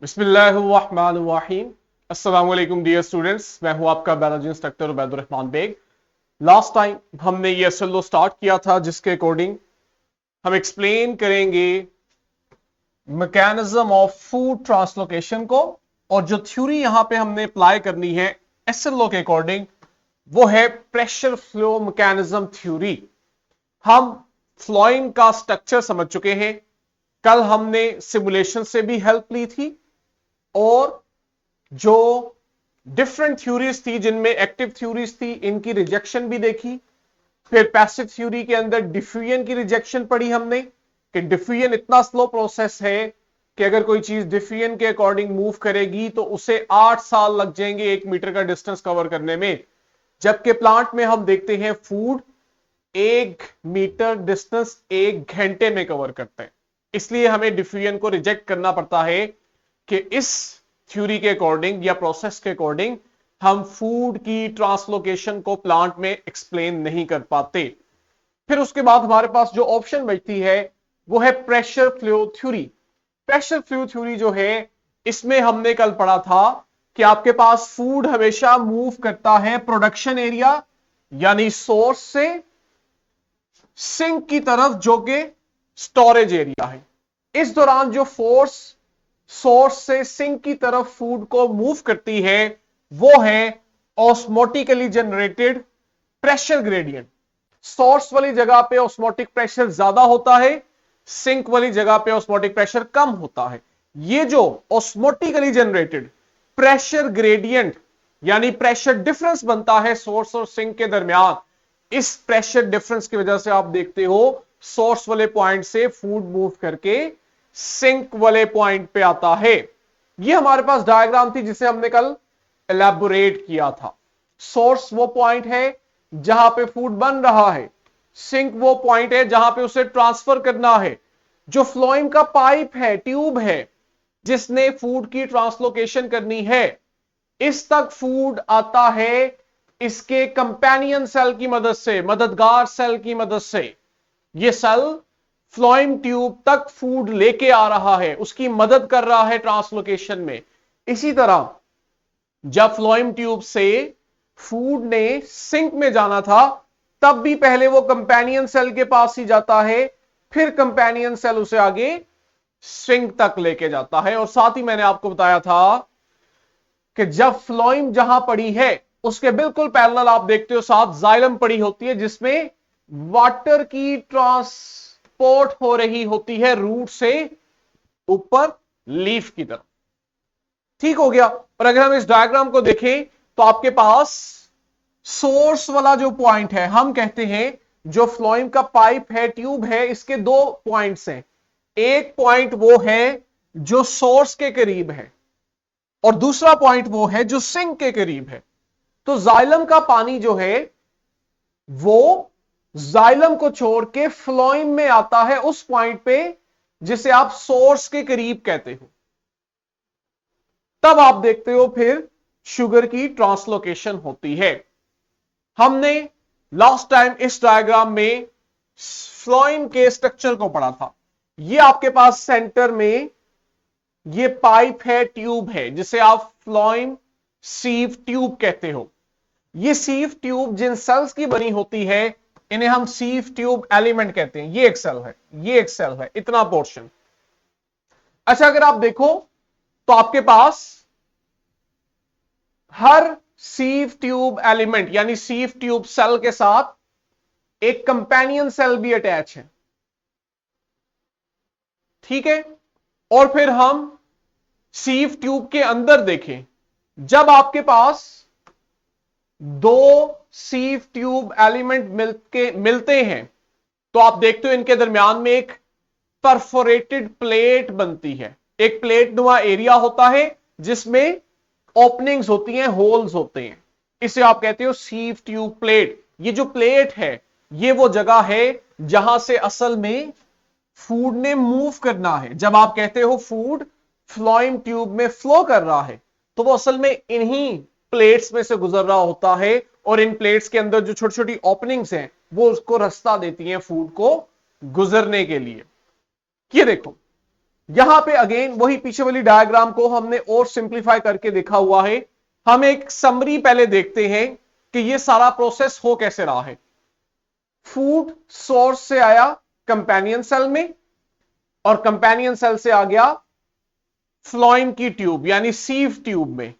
बिस्मिल्लाहिर्रहमानिर्रहीम। अस्सलाम वालेकुम डियर स्टूडेंट्स, मैं हूं आपका biology instructor Ubaidur Rahman Baig. Last time हमने ये एसएलओ स्टार्ट किया था जिसके अकॉर्डिंग हम एक्सप्लेन करेंगे मैकेनिज्म ऑफ फूड ट्रांसलोकेशन को, और जो थ्योरी यहां पे हमने अप्लाई करनी है एसएलओ के अकॉर्डिंग वो है प्रेशर फ्लो मैकेनिज्म थ्योरी। हम फ्लोइम का स्ट्रक्चर समझ चुके हैं, कल हमने सिमुलेशन से भी हेल्प ली थी और जो डिफरेंट थ्योरीज थी जिनमें एक्टिव थ्योरीज थी इनकी रिजेक्शन भी देखी। फिर पैसिव थ्योरी के अंदर डिफ्यूजन की रिजेक्शन पढ़ी हमने कि डिफ्यूजन इतना स्लो प्रोसेस है कि अगर कोई चीज डिफ्यूजन के अकॉर्डिंग मूव करेगी तो उसे 8 साल लग जाएंगे 1 मीटर का डिस्टेंस कवर करने में, जबकि प्लांट में हम देखते हैं फूड 1 मीटर डिस्टेंस 1 घंटे में कवर करते हैं। इसलिए हमें डिफ्यूजन को रिजेक्ट करना पड़ता है कि इस थ्योरी के अकॉर्डिंग या प्रोसेस के अकॉर्डिंग हम फूड की ट्रांसलोकेशन को प्लांट में एक्सप्लेन नहीं कर पाते। फिर उसके बाद हमारे पास जो ऑप्शन बचती है वो है pressure flow theory. Pressure flow theory जो है इसमें हमने कल पढ़ा था कि आपके पास फूड हमेशा मूव करता है प्रोडक्शन एरिया यानी सोर्स से सिंक की तरफ जो कि स्टोरेज एरिया है। इस दौरान जो फोर्स सोर्स से सिंक की तरफ फूड को मूव करती है वो है osmotically generated pressure gradient. Source वाली जगह पे ऑस्मोटिक प्रेशर ज्यादा होता है, सिंक वाली जगह पे ऑस्मोटिक प्रेशर कम होता है। ये जो ऑस्मोटिकली जनरेटेड प्रेशर ग्रेडियंट यानी प्रेशर डिफरेंस बनता है सोर्स और सिंक के दरमियान, इस प्रेशर डिफरेंस की वजह से आप देखते हो सोर्स वाले पॉइंट से फूड मूव करके सिंक वाले पॉइंट पे आता है। ये हमारे पास डायग्राम थी जिसे हमने कल एलैबोरेट किया था। सोर्स वो पॉइंट है जहां पे फूड बन रहा है, सिंक वो पॉइंट है जहां पे उसे ट्रांसफर करना है। जो फ्लोइम का पाइप है, ट्यूब है जिसने फूड की ट्रांसलोकेशन करनी है, इस तक फूड आता है इसके कंपेनियन सेल की मदद से, मददगार सेल की मदद से। ये सेल फ्लोइम ट्यूब तक फूड लेके आ रहा है, उसकी मदद कर रहा है ट्रांसलोकेशन में। इसी तरह जब फ्लोइम ट्यूब से फूड ने सिंक में जाना था तब भी पहले वो कंपेनियन सेल के पास ही जाता है, फिर कंपेनियन सेल उसे आगे सिंक तक लेके जाता है। और साथ ही मैंने आपको बताया था कि जब फ्लोइम जहां पड़ी है उसके बिल्कुल पैरेलल आप देखते हो साथ जाइलम पड़ी होती है जिसमें वाटर की ट्रांसपोर्ट हो रही होती है रूट से ऊपर लीफ की तरफ। ठीक हो गया। और अगर हम इस डायग्राम को देखें तो आपके पास सोर्स वाला जो पॉइंट है, हम कहते हैं जो फ्लोइम का पाइप है, ट्यूब है, इसके दो पॉइंट्स हैं। एक पॉइंट वो है जो सोर्स के करीब है और दूसरा पॉइंट वो है जो सिंक के करीब है। तो जाइलम का पानी जो है वो जाइलम को छोड़ के फ्लोइम में आता है उस पॉइंट पे जिसे आप सोर्स के करीब कहते हो। तब आप देखते हो फिर शुगर की ट्रांसलोकेशन होती है। हमने लास्ट टाइम इस डायग्राम में फ्लोइम के स्ट्रक्चर को पढ़ा था। ये आपके पास सेंटर में ये पाइप है, ट्यूब है जिसे आप फ्लोइम सीव ट्यूब कहते हो। ये सीव ट्यूब जिन सेल्स की बनी होती है इन्हें हम सीव ट्यूब एलिमेंट कहते हैं। ये एक सेल है, ये एक सेल है, इतना पोर्शन। अच्छा, अगर आप देखो तो आपके पास हर सीव ट्यूब एलिमेंट यानी सीव ट्यूब सेल के साथ एक कंपेनियन सेल भी अटैच है। ठीक है। और फिर हम सीव ट्यूब के अंदर देखें, जब आपके पास दो सीव ट्यूब एलिमेंट मिलते हैं तो आप देखते हो इनके दरमियान में एक परफोरेटेड प्लेट बनती है। एक प्लेट नुमा एरिया होता है जिसमें ओपनिंग्स होती हैं, होल्स होते हैं। इसे आप कहते हो सीव ट्यूब प्लेट। ये जो प्लेट है ये वो जगह है जहां से असल में फूड ने मूव करना है। जब आप कहते हो फूड फ्लोइम ट्यूब में फ्लो कर रहा है तो वो असल में इन्हीं प्लेट्स में से गुजर रहा होता है और इन प्लेट्स के अंदर जो छोटी छोटी ओपनिंग्स हैं वो उसको रास्ता देती हैं फूड को गुजरने के लिए। ये देखो, यहां पे अगेन वही पीछे वाली डायग्राम को हमने और सिंप्लीफाई करके देखा हुआ है। हम एक समरी पहले देखते हैं कि ये सारा प्रोसेस हो कैसे रहा है। फूड सोर्स से आया कंपेनियन सेल में, और कंपेनियन सेल से आ गया फ्लोएम की ट्यूब यानी सीव ट्यूब में,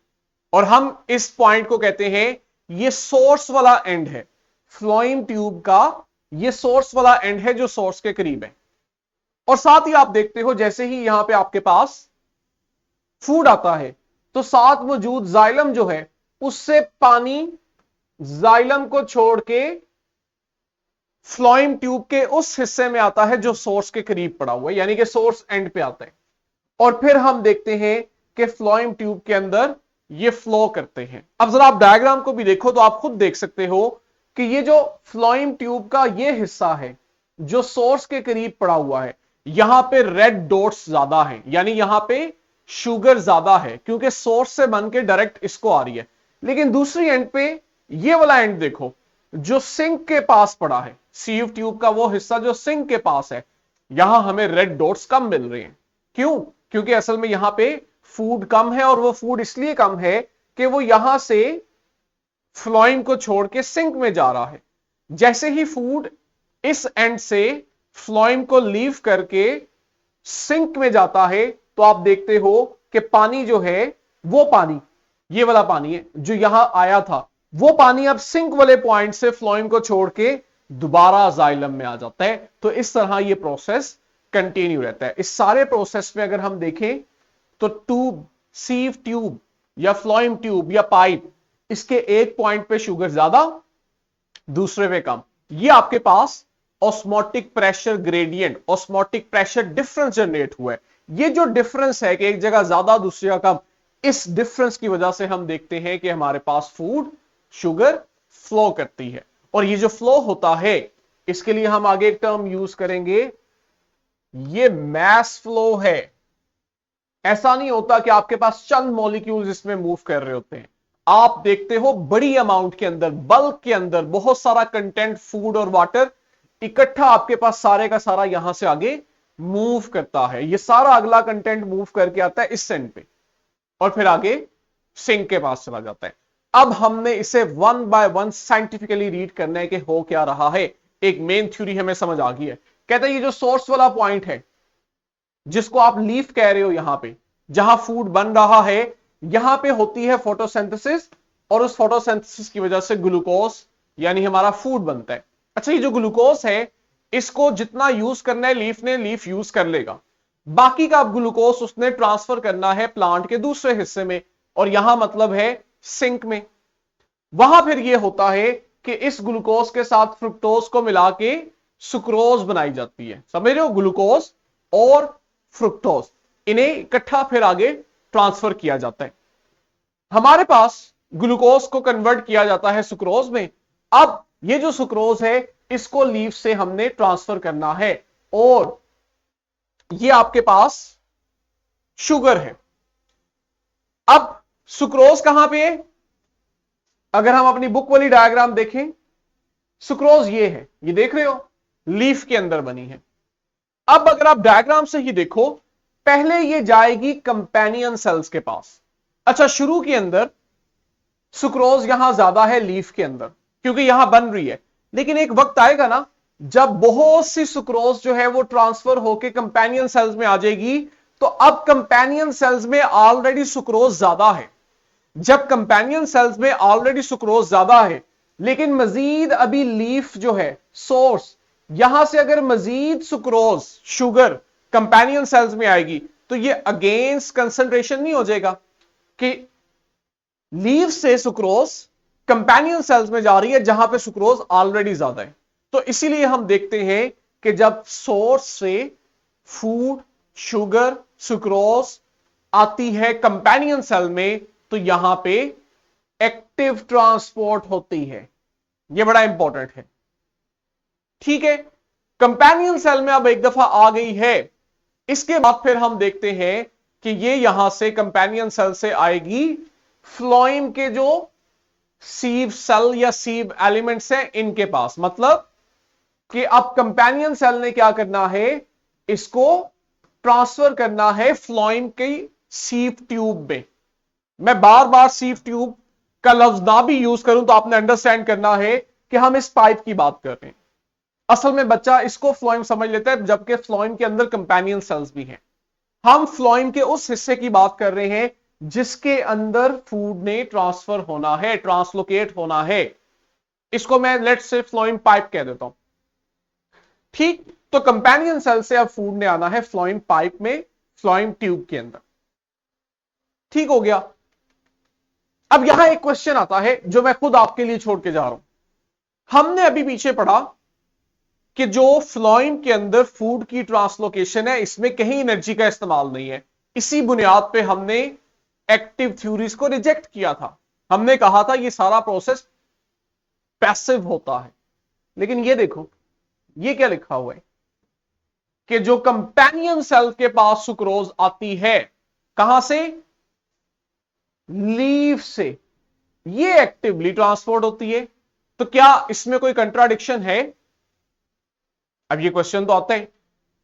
और हम इस पॉइंट को कहते हैं ये सोर्स वाला एंड है। फ्लोएम ट्यूब का ये सोर्स वाला एंड है जो सोर्स के करीब है। और साथ ही आप देखते हो जैसे ही यहां पे आपके पास फूड आता है तो साथ मौजूद जाइलम जो है उससे पानी जाइलम को छोड़ के फ्लोएम ट्यूब के उस हिस्से में आता है जो सोर्स के करीब पड़ा हुआ है, यानी कि सोर्स एंड पे आता है। और फिर हम देखते हैं कि फ्लोएम ट्यूब के अंदर ये फ्लो करते हैं। अब जरा आप डायग्राम को भी देखो तो आप खुद देख सकते हो कि ये जो फ्लोएम ट्यूब का ये हिस्सा है जो सोर्स के करीब पड़ा हुआ है, यहां पे रेड डॉट्स ज्यादा हैं, यानी यहां पे शुगर ज्यादा है क्योंकि सोर्स से बन के डायरेक्ट इसको आ रही है। लेकिन दूसरी एंड पे ये वाला एंड देखो जो सिंक के पास पड़ा है, सीव ट्यूब का वो हिस्सा जो सिंक के पास है, यहां हमें रेड डॉट्स कम मिल रहे हैं। क्यों? क्योंकि असल में यहां पे फूड कम है, और वो फूड इसलिए कम है कि वो यहां से फ्लोएम को छोड़ के सिंक में जा रहा है। जैसे ही फूड इस एंड से फ्लोएम को लीव करके सिंक में जाता है तो आप देखते हो कि पानी जो है वो पानी, ये वाला पानी है जो यहां आया था, वो पानी अब सिंक वाले पॉइंट से फ्लोएम को छोड़ के दोबारा जाइलम में आ जाता है। तो इस तरह ये प्रोसेस कंटिन्यू रहता है। इस सारे प्रोसेस में अगर हम देखें तो ट्यूब, सीव ट्यूब या फ्लोएम ट्यूब या पाइप, इसके एक पॉइंट पे शुगर ज्यादा, दूसरे पे कम। ये आपके पास osmotic pressure gradient, osmotic pressure difference generate हुआ है। ये जो डिफरेंस है कि एक जगह ज्यादा दूसरी जगह कम, इस डिफरेंस की वजह से हम देखते हैं कि हमारे पास फूड शुगर फ्लो करती है। और ये जो फ्लो होता है इसके लिए हम आगे एक टर्म यूज करेंगे, ये मैस फ्लो है। ऐसा नहीं होता कि आपके पास चंद मॉलिक्यूल्स इसमें मूव कर रहे होते हैं। आप देखते हो बड़ी अमाउंट के अंदर, बल्क के अंदर बहुत सारा कंटेंट फूड और वाटर इकट्ठा आपके पास सारे का सारा यहां से आगे मूव करता है। ये सारा अगला कंटेंट मूव करके आता है इस सेंड पे और फिर आगे सिंक के पास चला जाता है। अब हमने इसे one by one scientifically read करना है कि हो क्या रहा है। एक मेन थ्योरी हमें समझ आ गई है। कहते हैं ये जो सोर्स वाला पॉइंट है जिसको आप लीफ कह रहे हो, यहां पे जहां फूड बन रहा है, यहां पे होती है फोटोसिंथेसिस, और उस फोटोसिंथेसिस की वजह से ग्लूकोज यानी हमारा फूड बनता है। अच्छा, ये जो ग्लूकोज है इसको जितना यूज करना है लीफ ने, लीफ यूज कर लेगा। बाकी का ग्लूकोज उसने ट्रांसफर करना है प्लांट के दूसरे हिस्से में, और यहां मतलब है सिंक में। वहां फिर यह होता है कि इस ग्लूकोज के साथ फ्रुक्टोज को मिला के सुक्रोज बनाई जाती है। समझ रहे हो? ग्लूकोज और फ्रुक्टोज, इन्हें इकट्ठा फिर आगे ट्रांसफर किया जाता है। हमारे पास ग्लूकोज को कन्वर्ट किया जाता है सुक्रोज में। अब ये जो सुक्रोज है इसको लीफ से हमने ट्रांसफर करना है, और ये आपके पास शुगर है। अब सुक्रोज कहां पे है? अगर हम अपनी बुक वाली डायग्राम देखें, सुक्रोज ये है, ये देख रहे हो, लीफ के अंदर बनी है। अब अगर आप डायग्राम से ही देखो, पहले ये जाएगी कंपेनियन सेल्स के पास। अच्छा, शुरू के अंदर सुक्रोज यहां ज्यादा है लीफ के अंदर क्योंकि यहां बन रही है, लेकिन एक वक्त आएगा ना जब बहुत सी सुक्रोज जो है वो ट्रांसफर होकर कंपेनियन सेल्स में आ जाएगी। तो अब कंपेनियन सेल्स में ऑलरेडी सुक्रोज ज्यादा है। जब कंपेनियन सेल्स में ऑलरेडी सुक्रोज ज्यादा है, लेकिन मजीद अभी लीफ जो है सोर्स, यहां से अगर मजीद सुक्रोज शुगर कंपेनियन सेल्स में आएगी तो ये अगेंस्ट कंसंट्रेशन नहीं हो जाएगा कि लीफ से सुक्रोज कंपेनियन सेल्स में जा रही है जहां पे सुक्रोज ऑलरेडी ज्यादा है। तो इसीलिए हम देखते हैं कि जब सोर्स से फूड शुगर सुक्रोज आती है कंपेनियन सेल में तो यहां पे एक्टिव ट्रांसपोर्ट होती है। यह बड़ा इंपॉर्टेंट है। ठीक है, कंपेनियन सेल में अब एक दफा आ गई है, इसके बाद फिर हम देखते हैं कि ये यहां से कंपेनियन सेल से आएगी फ्लोएम के जो सीव सेल या सीव एलिमेंट्स हैं इनके पास। मतलब कि अब कंपेनियन सेल ने क्या करना है, इसको ट्रांसफर करना है फ्लोएम की सीव ट्यूब में। मैं बार बार सीव ट्यूब का लफ्ज ना भी यूज करूं तो आपने अंडरस्टैंड करना है कि हम इस पाइप की बात कर रहे हैं। असल में बच्चा इसको फ्लोएम समझ लेता है, जबकि फ्लोएम के अंदर कंपेनियन सेल्स भी हैं। हम फ्लोएम के उस हिस्से की बात कर रहे हैं जिसके अंदर फूड ने ट्रांसफर होना है, ट्रांसलोकेट होना है। इसको मैं लेट्स से फ्लोएम पाइप कह देता हूं। ठीक, तो कंपेनियन सेल से अब फूड ने आना है फ्लोएम पाइप में, फ्लोएम ट्यूब के अंदर। ठीक हो गया। अब यहां एक क्वेश्चन आता है जो मैं खुद आपके लिए छोड़ के जा रहा हूं। हमने अभी पीछे पढ़ा कि जो फ्लोएम के अंदर फूड की ट्रांसलोकेशन है, इसमें कहीं एनर्जी का इस्तेमाल नहीं है। इसी बुनियाद पे हमने एक्टिव थ्योरीज को रिजेक्ट किया था। हमने कहा था ये सारा प्रोसेस पैसिव होता है। लेकिन ये देखो, ये क्या लिखा हुआ है कि जो कंपेनियन सेल के पास सुक्रोज आती है, कहां से? लीफ से। ये एक्टिवली ट्रांसपोर्ट होती है। तो क्या इसमें कोई कंट्राडिक्शन है? अब ये क्वेश्चन तो आता है।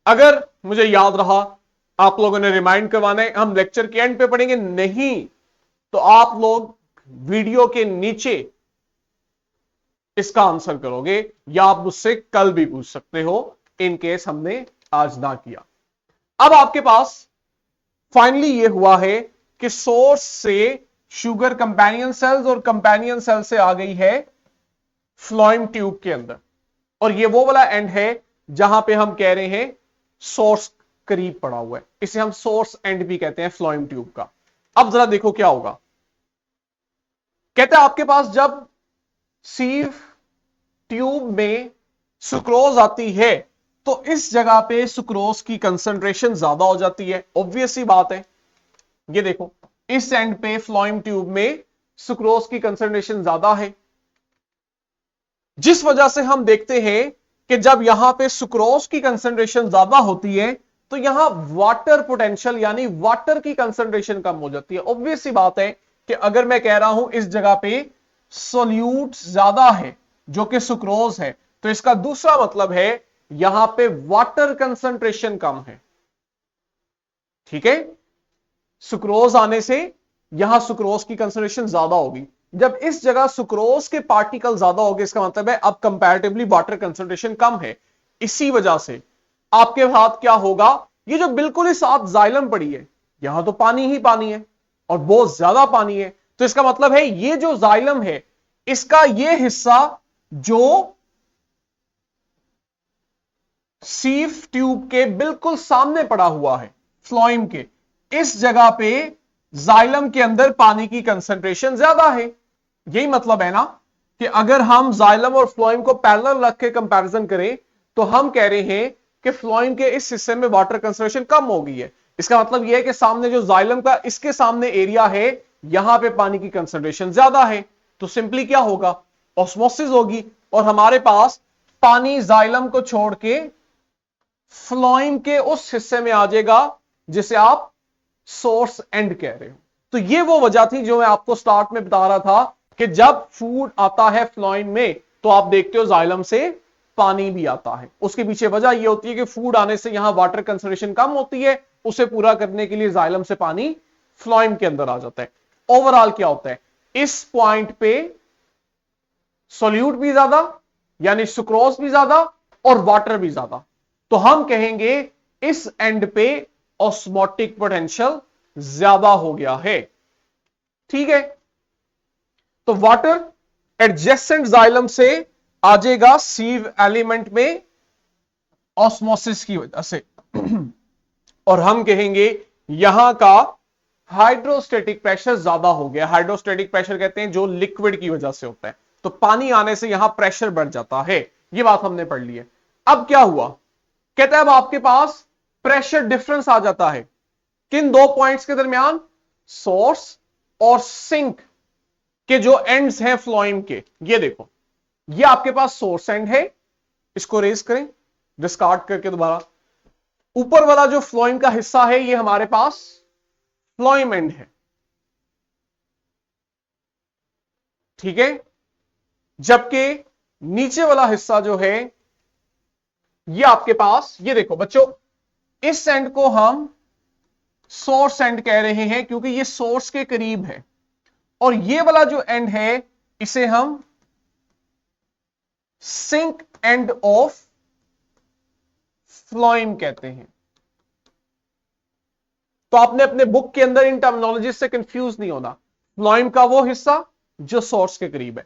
अगर मुझे याद रहा, आप लोगों ने रिमाइंड करवाना है, हम लेक्चर के एंड पे पढ़ेंगे, नहीं तो आप लोग वीडियो के नीचे इसका आंसर करोगे, या आप मुझसे कल भी पूछ सकते हो इन केस हमने आज ना किया। अब आपके पास फाइनली ये हुआ है कि सोर्स से शुगर कंपेनियन सेल्स और कंपेनियन सेल से आ गई है फ्लोएम ट्यूब के अंदर, और ये वो वाला एंड है जहां पे हम कह रहे हैं सोर्स करीब पड़ा हुआ है। इसे हम सोर्स एंड भी कहते हैं फ्लोएम ट्यूब का। अब जरा देखो क्या होगा। कहते हैं आपके पास जब सीव ट्यूब में सुक्रोज आती है तो इस जगह पे सुक्रोज की कंसंट्रेशन ज्यादा हो जाती है। ऑब्वियस सी बात है। ये देखो, इस एंड पे फ्लोएम ट्यूब में सुक्रोज की कंसंट्रेशन ज्यादा है, जिस वजह से हम देखते हैं कि जब यहां पे सुक्रोज की कंसंट्रेशन ज्यादा होती है तो यहां वाटर पोटेंशियल यानी वाटर की कंसंट्रेशन कम हो जाती है। ऑब्वियस सी बात है कि अगर मैं कह रहा हूं इस जगह पे सोल्यूट ज्यादा है जो कि सुक्रोज है, तो इसका दूसरा मतलब है यहां पे वाटर कंसंट्रेशन कम है। ठीक है, सुक्रोज आने से यहां सुक्रोज की कंसंट्रेशन ज्यादा होगी। जब इस जगह सुक्रोज के पार्टिकल ज्यादा हो गए, इसका मतलब है अब कंपैरेटिवली वाटर कंसंट्रेशन कम है। इसी वजह से आपके साथ क्या होगा, ये जो बिल्कुल ही साथ जाइलम पड़ी है, यहां तो पानी ही पानी है और बहुत ज्यादा पानी है। तो इसका मतलब है ये जो जाइलम है, इसका ये हिस्सा जो सीव ट्यूब के बिल्कुल सामने पड़ा हुआ है फ्लोएम के, इस जगह पे जाइलम के अंदर पानी की कंसंट्रेशन ज्यादा है। यही मतलब है ना कि अगर हम जाइलम और फ्लोएम को पैरेलल रख के कंपैरिजन करें तो हम कह रहे हैं कि फ्लोएम के इस हिस्से में वाटर कंसंट्रेशन कम हो गई है। इसका मतलब यह है कि सामने जो जाइलम का इसके सामने एरिया है, यहां पे पानी की कंसंट्रेशन ज्यादा है। तो सिंपली क्या होगा, ऑस्मोसिस होगी और हमारे पास पानी जाइलम को छोड़ के फ्लोएम के उस हिस्से में आ जाएगा जिसे आप सोर्स एंड कह रहे हो। तो ये वो वजह थी जो मैं आपको स्टार्ट में बता रहा था कि जब फूड आता है फ्लोएम में तो आप देखते हो जाइलम से पानी भी आता है। उसके पीछे वजह यह होती है कि फूड आने से यहां वाटर कंसंट्रेशन कम होती है, उसे पूरा करने के लिए जाइलम से पानी फ्लोएम के अंदर आ जाता है। ओवरऑल क्या होता है, इस पॉइंट पे सोल्यूट भी ज्यादा यानी सुक्रोज भी ज्यादा और वाटर भी ज्यादा। तो हम कहेंगे इस एंड पे ऑस्मोटिक पोटेंशियल ज्यादा हो गया है। ठीक है, तो वाटर एडजेसेंट जाइलम से आ जाएगा सीव एलिमेंट में ऑस्मोसिस की वजह से और हम कहेंगे यहां का हाइड्रोस्टेटिक प्रेशर ज्यादा हो गया। हाइड्रोस्टेटिक प्रेशर कहते हैं जो लिक्विड की वजह से होता है, तो पानी आने से यहां प्रेशर बढ़ जाता है। यह बात हमने पढ़ ली है। अब क्या हुआ, कहता है अब आपके पास प्रेशर डिफरेंस आ जाता है किन दो पॉइंट्स के दरमियान, सोर्स और सिंक के जो एंड्स हैं फ्लोएम के। ये देखो, ये आपके पास सोर्स एंड है, इसको रेज करें डिस्कार्ड करके दोबारा। ऊपर वाला जो फ्लोएम का हिस्सा है ये हमारे पास फ्लोएम एंड है। ठीक है, जबकि नीचे वाला हिस्सा जो है ये आपके पास, ये देखो बच्चों, इस एंड को हम सोर्स एंड कह रहे हैं क्योंकि ये सोर्स के करीब है, और ये वाला जो एंड है इसे हम सिंक एंड ऑफ फ्लोएम कहते हैं। तो आपने अपने बुक के अंदर इन टर्मिनोलॉजी से कंफ्यूज नहीं होना। फ्लोएम का वो हिस्सा जो सोर्स के करीब है,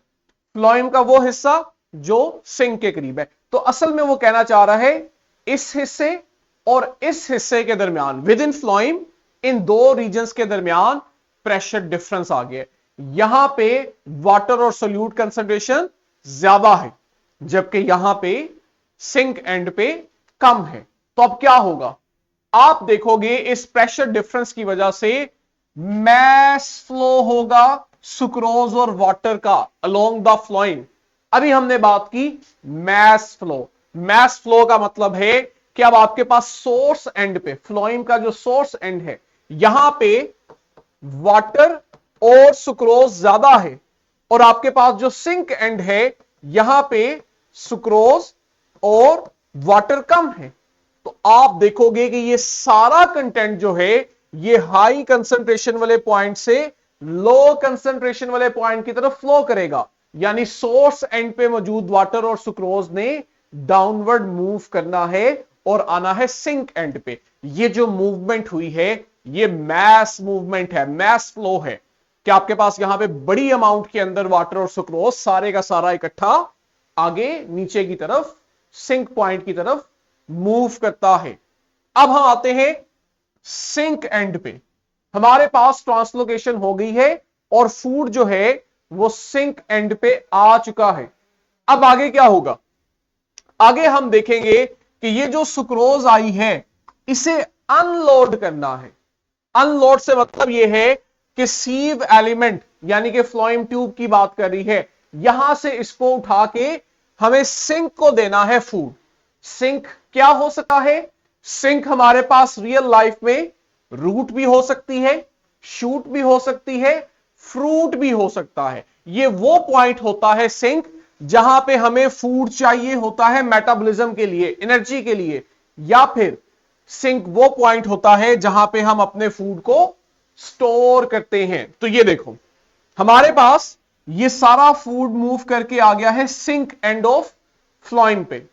फ्लोएम का वो हिस्सा जो सिंक के करीब है। तो असल में वो कहना चाह रहा है इस हिस्से और इस हिस्से के दरमियान, विद इन फ्लोएम, इन दो रीजन्स के दरमियान प्रेशर डिफरेंस आ गया। यहां पे वाटर और सोल्यूट कंसंट्रेशन ज्यादा है, जबकि यहां पे सिंक एंड पे कम है। तो अब क्या होगा, आप देखोगे इस प्रेशर डिफरेंस की वजह से मैस फ्लो होगा सुक्रोज और वाटर का अलोंग द फ्लोइंग। अभी हमने बात की मैस फ्लो। मैस फ्लो का मतलब है कि अब आपके पास सोर्स एंड पे, फ्लोइंग का जो सोर्स एंड है, यहां पे वाटर और सुक्रोज ज्यादा है, और आपके पास जो सिंक एंड है यहां पे सुक्रोज और वाटर कम है। तो आप देखोगे कि ये सारा कंटेंट जो है ये हाई कंसंट्रेशन वाले पॉइंट से लो कंसंट्रेशन वाले पॉइंट की तरफ फ्लो करेगा, यानी सोर्स एंड पे मौजूद वाटर और सुक्रोज ने डाउनवर्ड मूव करना है और आना है सिंक एंड पे। ये जो मूवमेंट हुई है ये मैस मूवमेंट है, मैस फ्लो है, कि आपके पास यहां पे बड़ी अमाउंट के अंदर वाटर और सुक्रोज सारे का सारा इकट्ठा आगे नीचे की तरफ सिंक पॉइंट की तरफ मूव करता है। अब हम आते हैं सिंक एंड पे। हमारे पास ट्रांसलोकेशन हो गई है और फूड जो है वो सिंक एंड पे आ चुका है। अब आगे क्या होगा, आगे हम देखेंगे कि ये जो सुक्रोज आई है इसे अनलोड करना है। अनलोड से मतलब यह है कि सीव एलिमेंट यानी कि फ्लोएम ट्यूब की बात कर रही है, यहां से इसको उठा के हमें सिंक को देना है फूड। सिंक क्या हो सकता है, सिंक हमारे पास रियल लाइफ में रूट भी हो सकती है, शूट भी हो सकती है, फ्रूट भी हो सकता है। ये वो पॉइंट होता है सिंक जहां पे हमें फूड चाहिए होता है मेटाबॉलिज्म के लिए, एनर्जी के लिए, या फिर सिंक वो पॉइंट होता है जहां पे हम अपने फूड को स्टोर करते हैं। तो ये देखो हमारे पास ये सारा फूड मूव करके आ गया है सिंक एंड ऑफ फ्लोएम पे।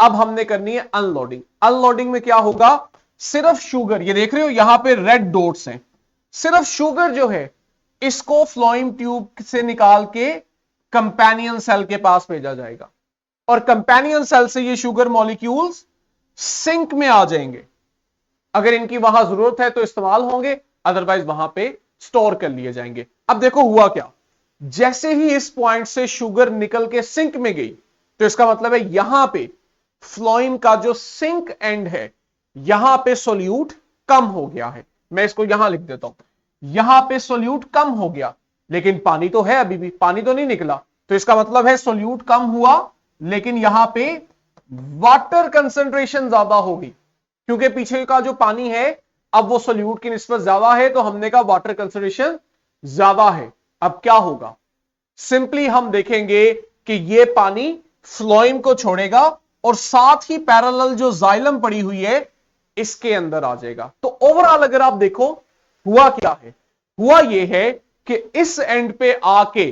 अब हमने करनी है अनलोडिंग। अनलोडिंग में क्या होगा, सिर्फ शुगर, ये देख रहे हो यहां पे रेड डॉट्स हैं, सिर्फ शुगर जो है इसको फ्लोएम ट्यूब से निकाल के कंपेनियन सेल के पास भेजा जाएगा, और कंपेनियन सेल से ये शुगर मॉलिक्यूल्स सिंक में आ जाएंगे। अगर इनकी वहां जरूरत है तो इस्तेमाल होंगे, अदरवाइज वहां पे स्टोर कर लिए जाएंगे। अब देखो हुआ क्या, जैसे ही इस पॉइंट से शुगर निकल के सिंक में गई तो इसका मतलब है यहां पे फ्लोएम का जो सिंक एंड है यहां पे सोल्यूट कम हो गया है। मैं इसको यहां लिख देता हूं, यहां पे सोल्यूट कम हो गया, लेकिन पानी तो है, अभी भी पानी तो नहीं निकला, तो इसका मतलब है सोल्यूट कम हुआ, लेकिन यहां पे वाटर कंसंट्रेशन ज्यादा होगी, क्योंकि पीछे का जो पानी है अब वो सोल्यूट की निस्बत ज्यादा है, तो हमने कहा वाटर कंसंट्रेशन ज्यादा है। अब क्या होगा, सिंपली हम देखेंगे कि ये पानी फ्लोएम को छोड़ेगा और साथ ही पैरेलल जो जाइलम पड़ी हुई है इसके अंदर आ जाएगा। तो ओवरऑल अगर आप देखो हुआ क्या है, हुआ ये है कि इस एंड पे आके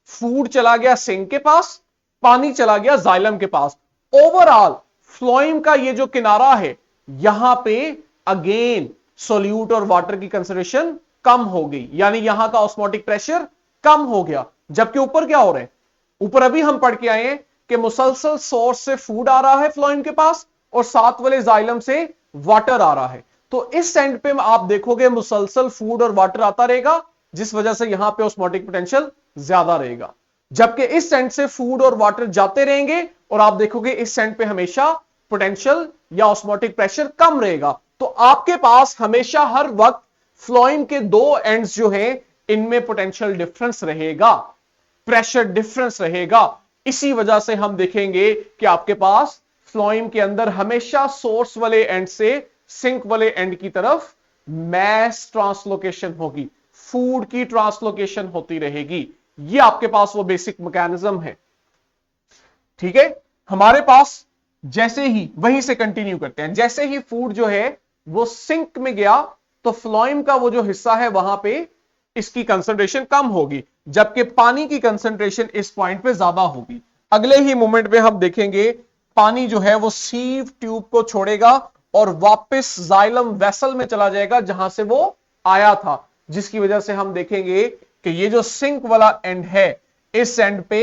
फूड चला गया सिंक के पास, पानी चला गया जाइलम के पास। ओवरऑल फ्लोएम का ये जो किनारा है यहां पे अगेन सोल्यूट और वाटर की कंसंट्रेशन कम हो गई, यानी यहां का ऑस्मोटिक प्रेशर कम हो गया। जबकि ऊपर क्या हो रहा है, ऊपर अभी हम पढ़ के आए हैं कि मुसलसल सोर्स से फूड आ रहा है फ्लोएम के पास और साथ वाले जाइलम से वाटर आ रहा है। तो इस एंड पे आप देखोगे मुसलसल फूड और वाटर आता रहेगा, जिस वजह से यहां पे ऑस्मोटिक पोटेंशियल ज्यादा रहेगा। जबकि इस एंड से फूड और वाटर जाते रहेंगे और आप देखोगे इस एंड पे हमेशा पोटेंशियल या ऑस्मोटिक प्रेशर कम रहेगा। तो आपके पास हमेशा हर वक्त फ्लोएम के दो एंड्स जो हैं इनमें पोटेंशियल डिफरेंस रहेगा, प्रेशर डिफरेंस रहेगा। इसी वजह से हम देखेंगे कि आपके पास फ्लोएम के अंदर हमेशा सोर्स वाले एंड से सिंक वाले एंड की तरफ मैस ट्रांसलोकेशन होगी, फूड की ट्रांसलोकेशन होती रहेगी। ये आपके पास वो बेसिक मैकेनिज्म है। ठीक है, हमारे पास जैसे ही वहीं से कंटिन्यू करते हैं, जैसे ही फूड जो है वो सिंक में गया तो फ्लोएम का वो जो हिस्सा है वहां पे इसकी कंसंट्रेशन कम होगी, जबकि पानी की कंसंट्रेशन इस पॉइंट पे ज्यादा होगी। अगले ही मोमेंट में हम देखेंगे पानी जो है वो सीव ट्यूब को छोड़ेगा और वापस जाइलम वेसल में चला जाएगा जहां से वो आया था, जिसकी वजह से हम देखेंगे कि ये जो सिंक वाला एंड है, इस एंड पे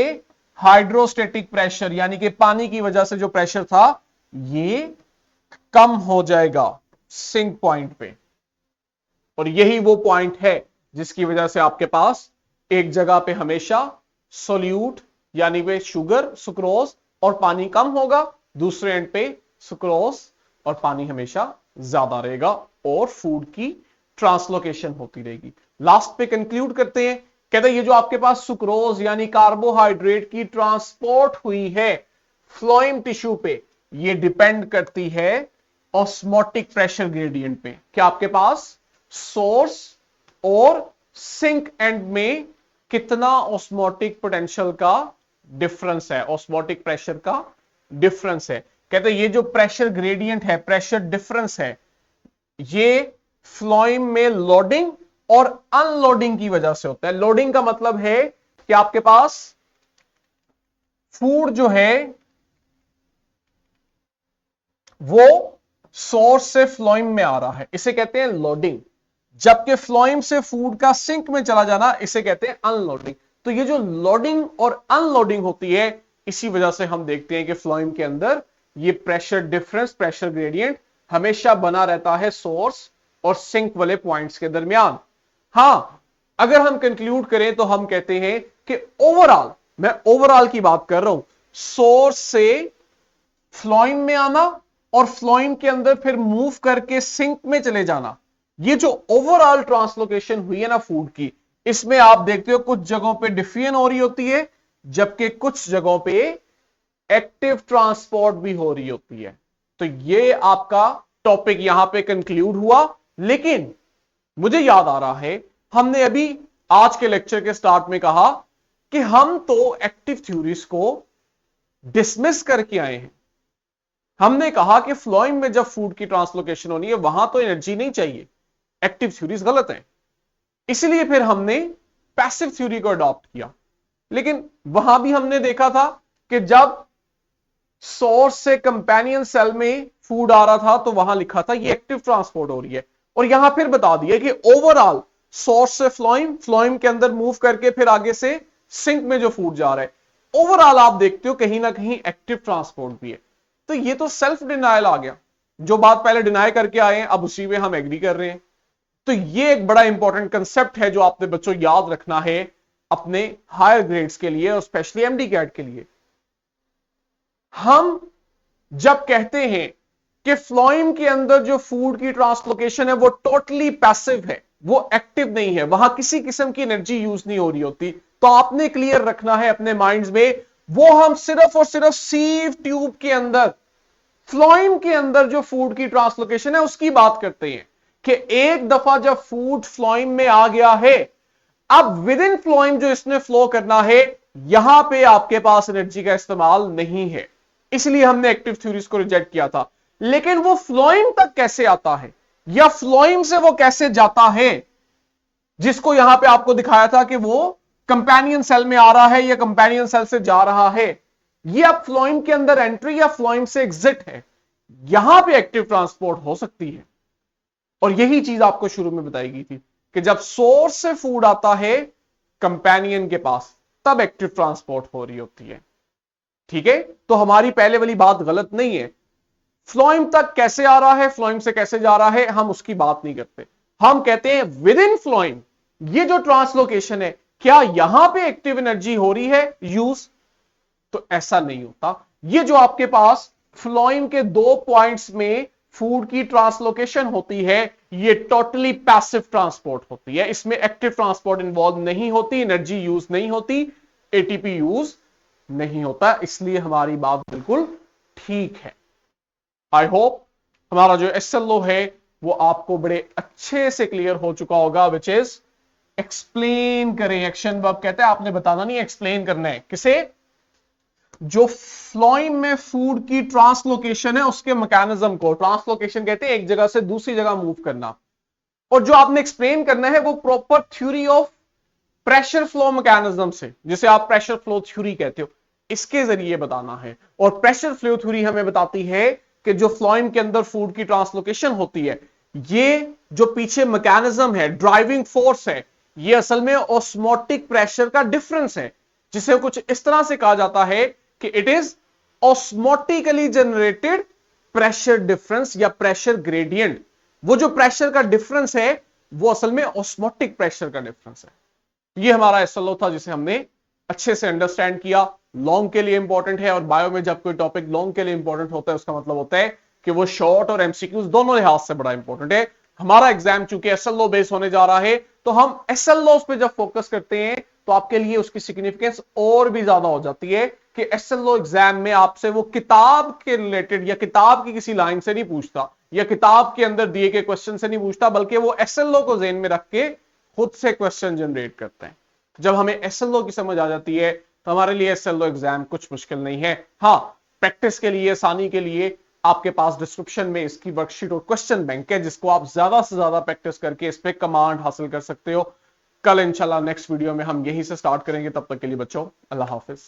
हाइड्रोस्टेटिक प्रेशर यानी कि पानी की वजह से जो प्रेशर था ये कम हो जाएगा सिंक पॉइंट पे। और यही वो पॉइंट है जिसकी वजह से आपके पास एक जगह पे हमेशा सोल्यूट यानी वे शुगर सुक्रोज और पानी कम होगा, दूसरे एंड पे सुक्रोज और पानी हमेशा ज्यादा रहेगा और फूड की ट्रांसलोकेशन होती रहेगी। लास्ट पे कंक्लूड करते हैं, कहते हैं ये जो आपके पास सुक्रोज यानी कार्बोहाइड्रेट की ट्रांसपोर्ट हुई है फ्लोएम टिश्यू पे, ये डिपेंड करती है ऑस्मोटिक प्रेशर ग्रेडियंट पे। क्या आपके पास सोर्स और सिंक एंड में कितना ऑस्मोटिक पोटेंशियल का डिफरेंस है, ऑस्मोटिक प्रेशर का डिफरेंस है। कहते हैं ये जो प्रेशर ग्रेडियंट है, प्रेशर डिफरेंस है, ये फ्लोएम में लोडिंग और अनलोडिंग की वजह से होता है। लोडिंग का मतलब है कि आपके पास फूड जो है वो सोर्स से फ्लोएम में आ रहा है, इसे कहते हैं लोडिंग, जबकि फ्लोएम से फूड का सिंक में चला जाना इसे कहते हैं अनलोडिंग। तो ये जो लोडिंग और अनलोडिंग होती है, इसी वजह से हम देखते हैं कि फ्लोएम के अंदर ये प्रेशर डिफरेंस, प्रेशर ग्रेडियंट हमेशा बना रहता है सोर्स और सिंक वाले पॉइंट्स के दरमियान। हां, अगर हम कंक्लूड करें तो हम कहते हैं कि ओवरऑल, मैं ओवरऑल की बात कर रहा हूं, सोर्स से फ्लोएम में आना और फ्लोएम के अंदर फिर मूव करके सिंक में चले जाना, ये जो ओवरऑल ट्रांसलोकेशन हुई है ना फूड की, इसमें आप देखते हो कुछ जगहों पे डिफ्यूजन हो रही होती है, जबकि कुछ जगहों पे एक्टिव ट्रांसपोर्ट भी हो रही होती है। तो ये आपका टॉपिक यहां पे कंक्लूड हुआ। लेकिन मुझे याद आ रहा है, हमने अभी आज के लेक्चर के स्टार्ट में कहा कि हम तो एक्टिव थ्योरीज को डिसमिस करके आए हैं। हमने कहा कि फ्लोएम में जब फूड की ट्रांसलोकेशन होनी है वहां तो एनर्जी नहीं चाहिए, एक्टिव थ्योरीज गलत है, इसलिए फिर हमने पैसिव थ्योरी को अडॉप्ट किया। लेकिन वहां भी हमने देखा था कि जब सोर्स से कंपेनियन सेल में फूड आ रहा था तो वहां लिखा था ये एक्टिव ट्रांसपोर्ट हो रही है, और यहां फिर बता दिया कि ओवरऑल सोर्स से फ्लोएम, फ्लोएम के अंदर मूव करके फिर आगे से सिंक में जो फूड जा रहा है, ओवरऑल आप देखते हो कहीं ना कहीं एक्टिव ट्रांसपोर्ट भी है। तो ये तो सेल्फ डिनायल आ गया, जो बात पहले डिनाई करके आए हैं अब उसी में हम एग्री कर रहे हैं। तो ये एक बड़ा इंपॉर्टेंट कंसेप्ट है जो आपने बच्चों याद रखना है अपने हायर ग्रेड्स के लिए और स्पेशली एमडी कैट के लिए। हम जब कहते हैं कि फ्लोएम के अंदर जो फूड की ट्रांसलोकेशन है वो टोटली पैसिव है, वो एक्टिव नहीं है, वहां किसी किस्म की एनर्जी यूज नहीं हो रही होती, तो आपने क्लियर रखना है अपने माइंड्स में, वो हम सिर्फ और सिर्फ सीव ट्यूब के अंदर, फ्लोएम के अंदर जो फूड की ट्रांसलोकेशन है उसकी बात करते हैं कि एक दफा जब फूड फ्लोएम में आ गया है, अब विद इन फ्लोएम जो इसने फ्लो करना है, यहां पे आपके पास एनर्जी का इस्तेमाल नहीं है, इसलिए हमने एक्टिव थ्योरीज को रिजेक्ट किया था। लेकिन वो फ्लोएम तक कैसे आता है या फ्लोएम से वो कैसे जाता है, जिसको यहां पे आपको दिखाया था कि वो कंपेनियन सेल में आ रहा है या कंपेनियन सेल से जा रहा है, ये अब फ्लोएम के अंदर एंट्री या फ्लोएम से एग्जिट है, यहां पे एक्टिव ट्रांसपोर्ट हो सकती है। और यही चीज आपको शुरू में बताई गई थी कि जब सोर्स से फूड आता है कंपेनियन के पास, तब एक्टिव ट्रांसपोर्ट हो रही होती है। ठीक है, तो हमारी पहले वाली बात गलत नहीं है। फ्लोएम तक कैसे आ रहा है, फ्लोएम से कैसे जा रहा है, हम उसकी बात नहीं करते, हम कहते हैं विद इन फ्लोएम ये जो ट्रांसलोकेशन है, क्या यहां पे एक्टिव एनर्जी हो रही है यूज, तो ऐसा नहीं होता। ये जो आपके पास फ्लोएम के दो पॉइंट्स में फूड की ट्रांसलोकेशन होती है, ये टोटली पैसिव ट्रांसपोर्ट होती है, इसमें एक्टिव ट्रांसपोर्ट इन्वॉल्व नहीं होती, एनर्जी यूज नहीं होती, एटीपी यूज नहीं होता, इसलिए हमारी बात बिल्कुल ठीक है। आई होप हमारा जो एसएलओ है वो आपको बड़े अच्छे से क्लियर हो चुका होगा, विच इज एक्सप्लेन करें, एक्शन वर्ब कहते हैं, आपने बताना नहीं एक्सप्लेन करना है, किसे, जो फ्लोएम में फूड की ट्रांसलोकेशन है उसके मैकेनिज्म को ट्रांसलोकेशन कहते हैं, एक जगह से दूसरी जगह मूव करना। और जो आपने एक्सप्लेन करना है वो proper theory of pressure flow mechanism से, जिसे आप प्रेशर फ्लो थ्योरी कहते हो, इसके जरिए बताना है। और प्रेशर फ्लो थ्योरी हमें बताती है कि जो फ्लोएम के अंदर फूड की ट्रांसलोकेशन होती है, ये जो पीछे मैकेनिज्म है, ड्राइविंग फोर्स है, ये असल में ऑस्मोटिक प्रेशर का डिफरेंस है, जिसे कुछ इस तरह से कहा जाता है कि it is osmotically generated pressure difference या प्रेशर ग्रेडियंट। वो जो प्रेशर का डिफरेंस है वो असल में ऑस्मोटिक प्रेशर का डिफरेंस है। ये हमारा एसएलओ था जिसे हमने अच्छे से अंडरस्टैंड किया। लॉन्ग के लिए इंपॉर्टेंट है, और बायो में जब कोई टॉपिक लॉन्ग के लिए इंपॉर्टेंट होता है उसका मतलब होता है कि वो शॉर्ट और एमसीक्यूज दोनों लिहाज से बड़ा इंपॉर्टेंट है। हमारा एग्जाम चूंकि एसएलओ बेस होने जा रहा है, तो हम एसएलओ पे जब फोकस करते हैं तो आपके लिए उसकी सिग्निफिकेंस और भी ज्यादा हो जाती है कि एसएलओ एग्जाम में आपसे वो किताब के रिलेटेड या किताब की किसी लाइन से नहीं पूछता या किताब के अंदर दिए गए क्वेश्चन से नहीं पूछता, बल्कि वो एसएलओ को ज़हन में रख के खुद से क्वेश्चन जनरेट करते हैं। जब हमें एसएलओ की समझ आ जाती है तो हमारे लिए एसएलओ एग्जाम कुछ मुश्किल नहीं है। हाँ, प्रैक्टिस के लिए, आसानी के लिए आपके पास डिस्क्रिप्शन में इसकी वर्कशीट और क्वेश्चन बैंक है, जिसको आप ज्यादा से ज्यादा प्रैक्टिस करके इस पे कमांड हासिल कर सकते हो। कल इंशाल्लाह नेक्स्ट वीडियो में हम यहीं से स्टार्ट करेंगे। तब तक के लिए बच्चों, अल्लाह हाफिज।